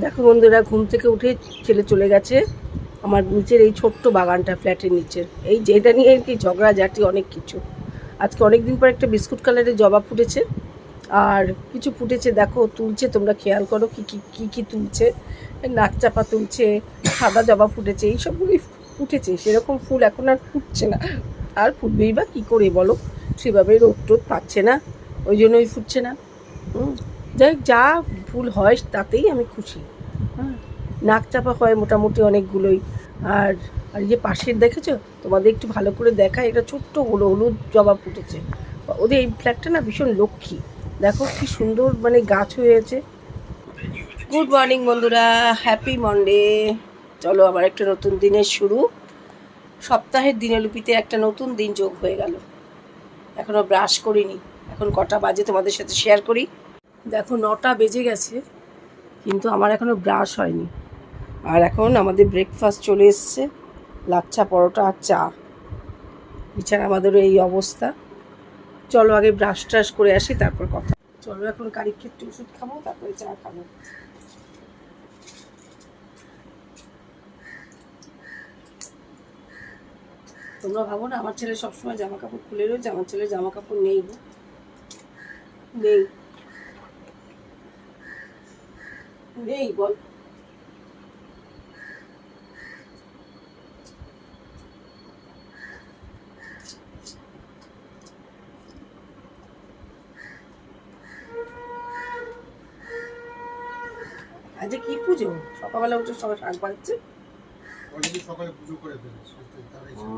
দেখো বন্ধুরা, ঘুম থেকে উঠে ছেলে চলে গেছে আমার নিচের এই ছোট্ট বাগানটা, ফ্ল্যাটের নিচের এই যেটা নিয়ে আর কি ঝগড়াঝাটি অনেক কিছু। আজকে অনেক দিন পর একটা বিস্কুট কালারের জবা ফুটেছে, আর কিছু ফুটেছে দেখো, তুলছে, তোমরা খেয়াল করো কি কি কি কি তুলছে। নাক চাপা তুলছে, সাদা জবা ফুটেছে, এইসবগুলোই ফুটেছে। সেরকম ফুল এখন আর ফুটছে না, আর ফুটবেই বা কী করে বলো, সেভাবে রোদ টোদ পাচ্ছে না, ওই জন্যই ফুটছে না। যাই হোক, যা ফুল হয় তাতেই আমি খুশি। হ্যাঁ, নাক চাপা হয় মোটামুটি অনেকগুলোই। আর আর এই যে পাশের দেখেছো, তোমাদের একটু ভালো করে দেখায়, এটা ছোট্ট হলুদ জবা ফুটেছে। ওদের এই ফ্ল্যাটটা না ভীষণ লক্ষ্মী, দেখো কি সুন্দর মানে গাছ হয়েছে। গুড মর্নিং বন্ধুরা, হ্যাপি মন্ডে। চলো, আবার একটা নতুন দিনের শুরু। সপ্তাহের দিনলিপিতে একটা নতুন দিন যোগ হয়ে গেল। এখনও ব্রাশ করিনি। এখন কটা বাজে তোমাদের সাথে শেয়ার করি। দেখো 9টা বেজে গেছে, কিন্তু আমার এখনও ব্রাশ হয়নি। আর এখন আমাদের ব্রেকফাস্ট চলে এসছে, লাচ্ছা পরোটা আর চা। বিছানা আমাদেরও এই অবস্থা। চলো আগে ব্রাশ ট্রাশ করে আসি, তারপর কথা। চলো এখন কারির ক্ষেত্রে ওষুধ খাবো, তারপরে চা খাবো। তোমরা ভাবো না আমার ছেলে সবসময় জামা কাপড় খুলে রয়েছে, আমার ছেলে জামা কাপড় নেই, নেই নেই বল। আজকে কি পুজো? সকালবেলা উঠে সবাই শাক বাজছে। অলরেডি সকালে পুজো করে ফেলেছে, তারাই ছিল।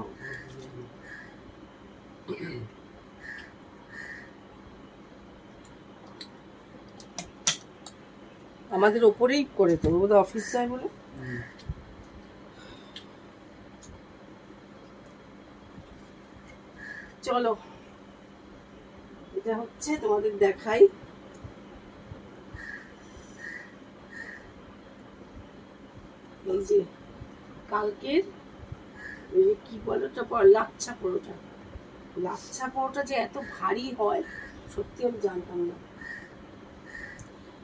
আমাদের ওপরেই করে তো, বোধহয় অফিস যায় বলে। চলো, এটা হচ্ছে তোমাদের দেখাই। এই যে কালকের ওই যে কি বলো ওটা, লাচ্ছা পরোটা। লাচ্ছা পরোটা যে এত ভারী হয় সত্যি আমি জানতাম না।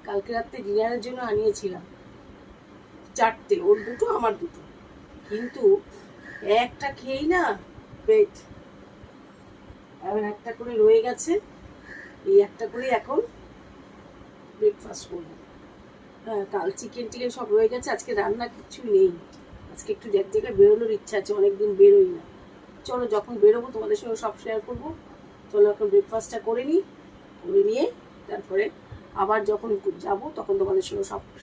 কালকে রাত্রে ডিনারের জন্য আনিয়েছিলাম 4টে, ওর 2টো আমার 2টো, কিন্তু একটা খেয়েই না পেট, এখন একটা করে রয়ে গেছে। এই একটা করে এখন ব্রেকফাস্ট করবো। হ্যাঁ, কাল চিকেন টিকেন সব রয়ে গেছে, আজকে রান্না কিচ্ছু নেই। আজকে একটু এক জায়গায় বেরোনোর ইচ্ছা আছে, অনেকদিন বেরোই না। চলো, যখন বেরোবো তোমাদের সঙ্গে সব শেয়ার করবো। চলো এখন ব্রেকফাস্টটা করে নিই, করে নিয়ে তারপরে আবার যখন যাবো তখন তোমাদের সঙ্গে সব